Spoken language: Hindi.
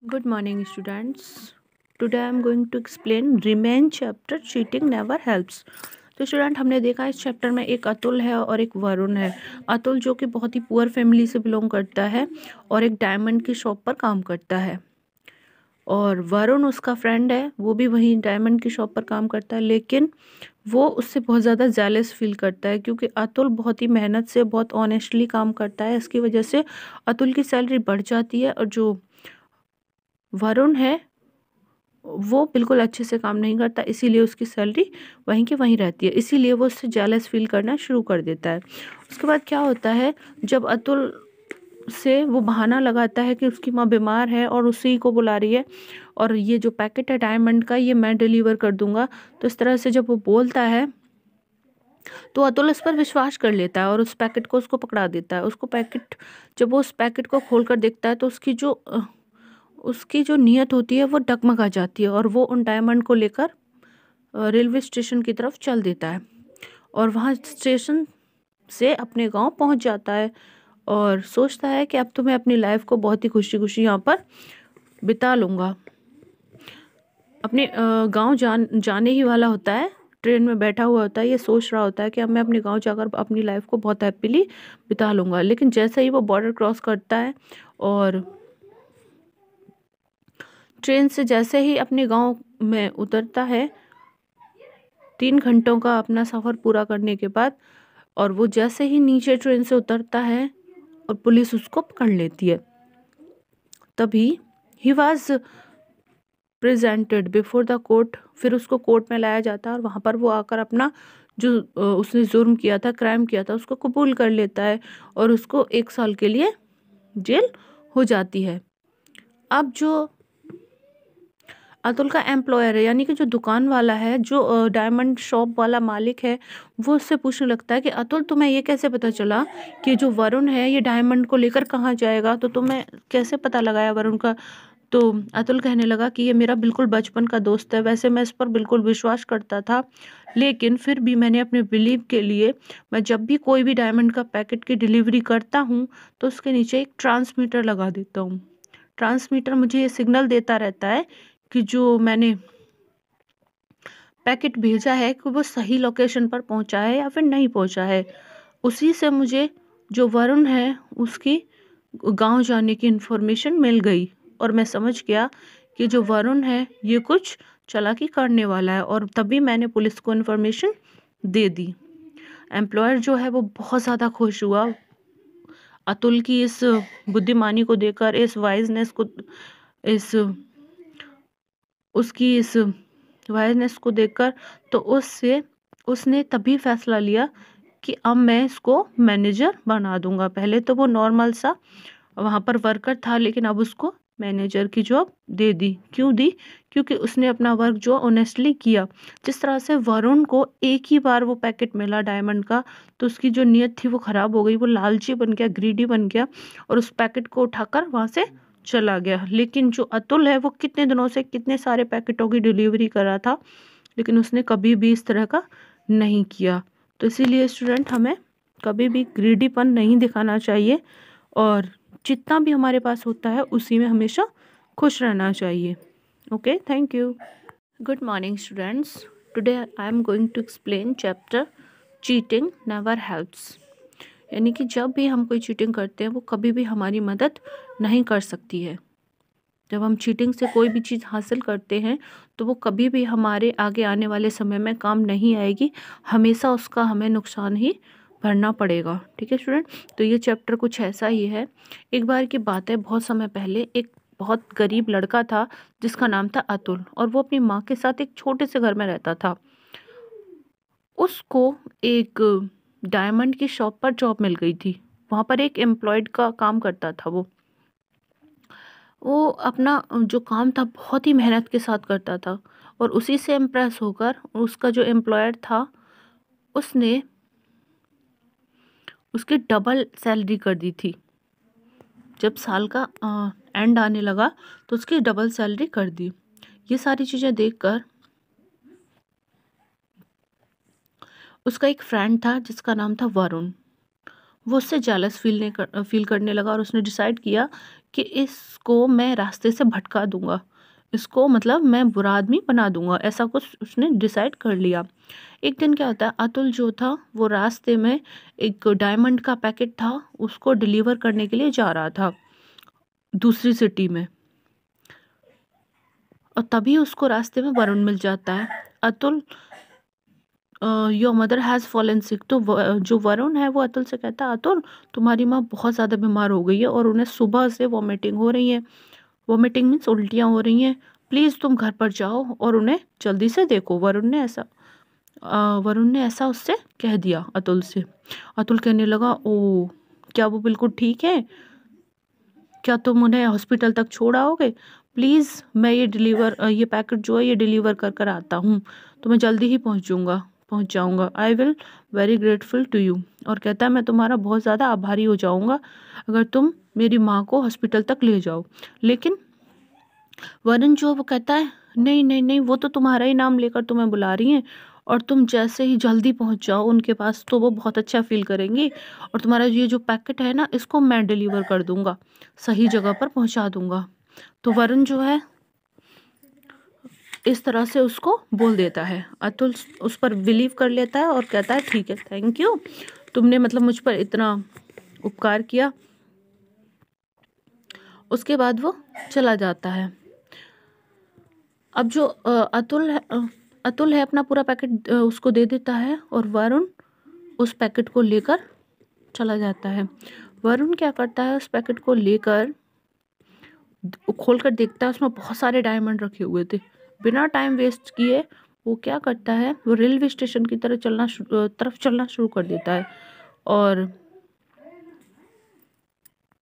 Good morning, students. Today I am going to explain remain chapter cheating never helps. तो स्टूडेंट हमने देखा इस चैप्टर में एक अतुल है और एक वरुण है। अतुल जो कि बहुत ही पुअर फैमिली से बिलोंग करता है और एक डायमंड की शॉप पर काम करता है, और वरुण उसका फ्रेंड है, वो भी वहीं डायमंड की शॉप पर काम करता है, लेकिन वो उससे बहुत ज़्यादा जेलस फील करता है क्योंकि अतुल बहुत ही मेहनत से बहुत ऑनेस्टली काम करता है। इसकी वजह से अतुल की सैलरी बढ़ जाती है और जो वरुण है वो बिल्कुल अच्छे से काम नहीं करता, इसीलिए उसकी सैलरी वहीं की वहीं रहती है। इसीलिए वो उससे जेलस फील करना शुरू कर देता है। उसके बाद क्या होता है, जब अतुल से वो बहाना लगाता है कि उसकी माँ बीमार है और उसी को बुला रही है और ये जो पैकेट है डायमंड का ये मैं डिलीवर कर दूंगा, तो इस तरह से जब वो बोलता है तो अतुल इस पर विश्वास कर लेता है और उस पैकेट को उसको पकड़ा देता है। उसको पैकेट जब वो उस पैकेट को खोल कर देखता है तो उसकी जो नीयत होती है वो डगमगा जाती है और वो उन डायमंड को लेकर रेलवे स्टेशन की तरफ चल देता है और वहाँ स्टेशन से अपने गांव पहुंच जाता है और सोचता है कि अब तो मैं अपनी लाइफ को बहुत ही खुशी खुशी यहाँ पर बिता लूँगा। अपने गांव जाने ही वाला होता है, ट्रेन में बैठा हुआ होता है, ये सोच रहा होता है कि अब मैं अपने गांव जाकर अपनी लाइफ को बहुत हैप्पीली बिता लूँगा। लेकिन जैसे ही वो बॉर्डर क्रॉस करता है और ट्रेन से जैसे ही अपने गांव में उतरता है 3 घंटों का अपना सफ़र पूरा करने के बाद, और वो जैसे ही नीचे ट्रेन से उतरता है और पुलिस उसको पकड़ लेती है, तभी he was presented before the court. फिर उसको कोर्ट में लाया जाता है और वहाँ पर वो आकर अपना जो उसने जुर्म किया था, क्राइम किया था, उसको कबूल कर लेता है और उसको 1 साल के लिए जेल हो जाती है। अब जो अतुल का एम्प्लॉयर है, यानी कि जो दुकान वाला है, जो डायमंड शॉप वाला मालिक है, वो उससे पूछने लगता है कि अतुल तुम्हें ये कैसे पता चला कि जो वरुण है ये डायमंड को लेकर कहाँ जाएगा, तो तुम्हें कैसे पता लगाया वरुण का। तो अतुल कहने लगा कि ये मेरा बिल्कुल बचपन का दोस्त है, वैसे मैं इस पर बिल्कुल विश्वास करता था, लेकिन फिर भी मैंने अपने बिलीव के लिए मैं जब भी कोई भी डायमंड का पैकेट की डिलीवरी करता हूँ तो उसके नीचे एक ट्रांसमीटर लगा देता हूँ। ट्रांसमीटर मुझे ये सिग्नल देता रहता है कि जो मैंने पैकेट भेजा है कि वो सही लोकेशन पर पहुंचा है या फिर नहीं पहुंचा है। उसी से मुझे जो वरुण है उसकी गांव जाने की इन्फॉर्मेशन मिल गई और मैं समझ गया कि जो वरुण है ये कुछ चालाकी करने वाला है, और तभी मैंने पुलिस को इन्फॉर्मेशन दे दी। एम्प्लॉयर जो है वो बहुत ज़्यादा खुश हुआ अतुल की इस बुद्धिमानी को देखकर, इस वाइजनेस को, इस उसकी इस वायरनेस को देखकर। तो उसने तभी फैसला लिया कि अब मैं इसको मैनेजर बना दूंगा। पहले तो वो नॉर्मल सा वहाँ पर वर्कर था, लेकिन अब उसको मैनेजर की जॉब दे दी। क्यों दी? क्योंकि उसने अपना वर्क जो ऑनेस्टली किया। जिस तरह से वरुण को एक ही बार वो पैकेट मिला डायमंड का, तो उसकी जो नीयत थी वो खराब हो गई, वो लालची बन गया, ग्रीडी बन गया और उस पैकेट को उठाकर वहाँ से चला गया। लेकिन जो अतुल है वो कितने दिनों से कितने सारे पैकेटों की डिलीवरी कर रहा था, लेकिन उसने कभी भी इस तरह का नहीं किया। तो इसीलिए स्टूडेंट हमें कभी भी ग्रीडीपन नहीं दिखाना चाहिए और जितना भी हमारे पास होता है उसी में हमेशा खुश रहना चाहिए। Okay, thank you. Good morning students. Today I am going to explain chapter cheating never helps. यानी कि जब भी हम कोई चीटिंग करते हैं वो कभी भी हमारी मदद नहीं कर सकती है। जब हम चीटिंग से कोई भी चीज़ हासिल करते हैं तो वो कभी भी हमारे आगे आने वाले समय में काम नहीं आएगी, हमेशा उसका हमें नुकसान ही भरना पड़ेगा। ठीक है स्टूडेंट, तो ये चैप्टर कुछ ऐसा ही है। एक बार की बात है, बहुत समय पहले एक बहुत गरीब लड़का था जिसका नाम था अतुल, और वो अपनी माँ के साथ एक छोटे से घर में रहता था। उसको एक डायमंड की शॉप पर जॉब मिल गई थी। वहाँ पर एक एम्प्लॉयड का काम करता था। वो अपना जो काम था बहुत ही मेहनत के साथ करता था, और उसी से इम्प्रेस होकर उसका जो एम्प्लॉयर था उसने उसकी डबल सैलरी कर दी थी। जब साल का एंड आने लगा तो उसकी डबल सैलरी कर दी। ये सारी चीज़ें देखकर उसका एक फ्रेंड था जिसका नाम था वरुण। वो उससे जेलस फील करने लगा और उसने डिसाइड किया कि इसको मैं रास्ते से भटका दूंगा, इसको मतलब मैं बुरा आदमी बना दूंगा, ऐसा कुछ उसने डिसाइड कर लिया। एक दिन क्या होता है, अतुल जो था वो रास्ते में एक डायमंड का पैकेट था, उसको डिलीवर करने के लिए जा रहा था दूसरी सिटी में, और तभी उसको रास्ते में वरुण मिल जाता है। Atul, your mother has fallen sick. तो जो वरुण है वो अतुल से कहता है, अतुल तुम्हारी माँ बहुत ज़्यादा बीमार हो गई है और उन्हें सुबह से वॉमिटिंग हो रही है, वॉमिटिंग मीन्स उल्टियाँ हो रही हैं, प्लीज़ तुम घर पर जाओ और उन्हें जल्दी से देखो। वरुण ने ऐसा उससे कह दिया अतुल से। अतुल कहने लगा, ओ क्या वो बिल्कुल ठीक है, क्या तुम उन्हें हॉस्पिटल तक छोड़ आओगे? प्लीज़ मैं ये पैकेट जो है ये डिलीवर कर कर आता हूँ, तो मैं जल्दी ही पहुँच जाऊँगा। I will very grateful to you. और कहता है मैं तुम्हारा बहुत ज़्यादा आभारी हो जाऊँगा अगर तुम मेरी माँ को हॉस्पिटल तक ले जाओ। लेकिन वरुण जो वो कहता है, नहीं नहीं नहीं, वो तो तुम्हारा ही नाम लेकर तुम्हें बुला रही हैं, और तुम जैसे ही जल्दी पहुंच जाओ उनके पास तो वो बहुत अच्छा फील करेंगी, और तुम्हारा ये जो पैकेट है ना इसको मैं डिलीवर कर दूंगा, सही जगह पर पहुंचा दूंगा। तो वरुण जो है इस तरह से उसको बोल देता है। अतुल उस पर बिलीव कर लेता है और कहता है ठीक है, थैंक यू, तुमने मतलब मुझ पर इतना उपकार किया। उसके बाद वो चला जाता है। अब जो अतुल है अपना पूरा पैकेट उसको दे देता है, और वरुण उस पैकेट को लेकर चला जाता है। वरुण क्या करता है, उस पैकेट को लेकर खोलकर देखता है, उसमें बहुत सारे डायमंड रखे हुए थे। बिना टाइम वेस्ट किए वो क्या करता है, वो रेलवे स्टेशन की तरफ चलना शुरू कर देता है, और